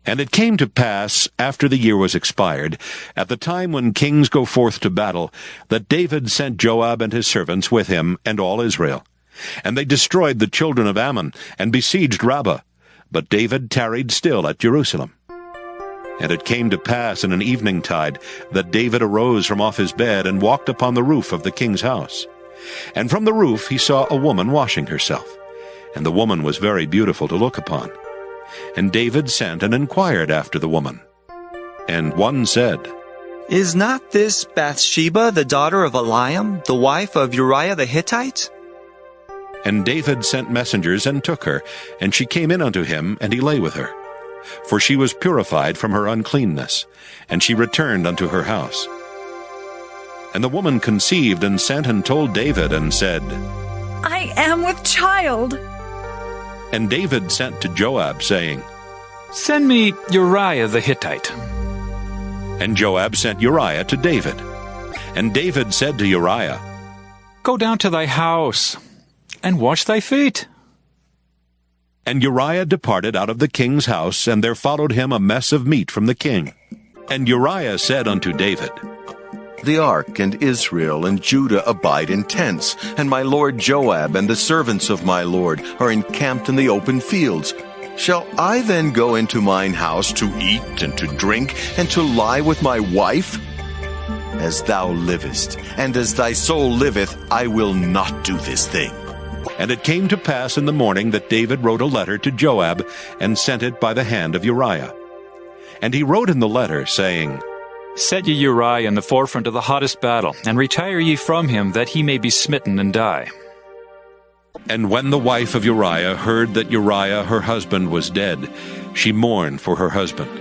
And it came to pass, after the year was expired, at the time when kings go forth to battle, that David sent Joab and his servants with him and all Israel. And they destroyed the children of Ammon, and besieged Rabbah. But David tarried still at Jerusalem. And it came to pass in an eventide that David arose from off his bed and walked upon the roof of the king's house. And from the roof he saw a woman washing herself, and the woman was very beautiful to look upon. And David sent and inquired after the woman. And one said, "Is not this Bathsheba, the daughter of Eliam, the wife of Uriah the Hittite?" And David sent messengers and took her, and she came in unto him, and he lay with her. For she was purified from her uncleanness, and she returned unto her house. And the woman conceived, and sent and told David, and said, "I am with child." And David sent to Joab, saying, "Send me Uriah the Hittite." And Joab sent Uriah to David. And David said to Uriah, "Go down to thy house, and wash thy feet." And Uriah departed out of the king's house, and there followed him a mess of meat from the king. And Uriah said unto David, "The ark and Israel and Judah abide in tents, and my lord Joab and the servants of my lord are encamped in the open fields. Shall I then go into mine house to eat and to drink, and to lie with my wife? As thou livest, and as thy soul liveth, I will not do this thing." And it came to pass in the morning that David wrote a letter to Joab, and sent it by the hand of Uriah. And he wrote in the letter, saying, "Set ye Uriah in the forefront of the hottest battle, and retire ye from him, that he may be smitten and die." And when the wife of Uriah heard that Uriah her husband was dead, she mourned for her husband.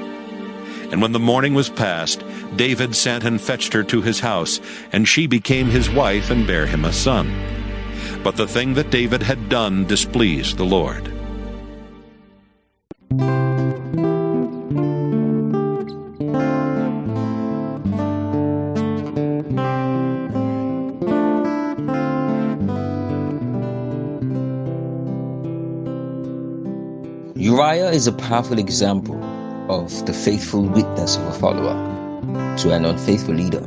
And when the morning was past, David sent and fetched her to his house, and she became his wife, and bare him a son. But the thing that David had done displeased the Lord. Uriah is a powerful example of the faithful witness of a follower to an unfaithful leader.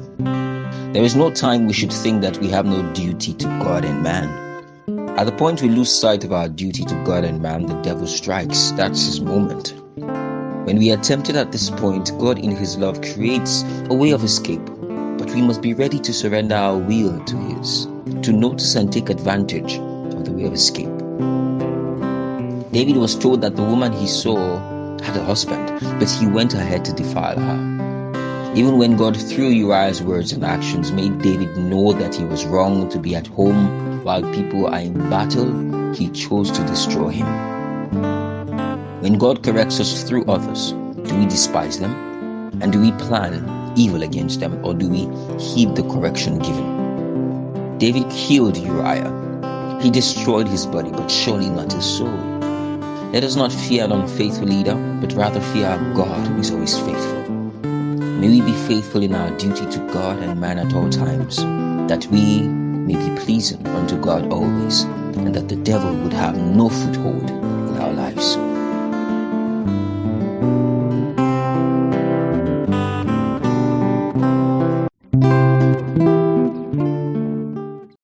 There is no time we should think that we have no duty to God and man. At the point we lose sight of our duty to God and man, the devil strikes. That's his moment. When we are tempted at this point, God in his love creates a way of escape, but we must be ready to surrender our will to his, to notice and take advantage of the way of escape. David was told that the woman he saw had a husband, but he went ahead to defile her. Even when God, through Uriah's words and actions, made David know that he was wrong to be at home while people are in battle, he chose to destroy him. When God corrects us through others, do we despise them? And do we plan evil against them, or do we heed the correction given? David killed Uriah. He destroyed his body, but surely not his soul. Let us not fear an unfaithful leader, but rather fear our God, who is always faithful. May we be faithful in our duty to God and man at all times, that we may be pleasing unto God always, and that the devil would have no foothold in our lives.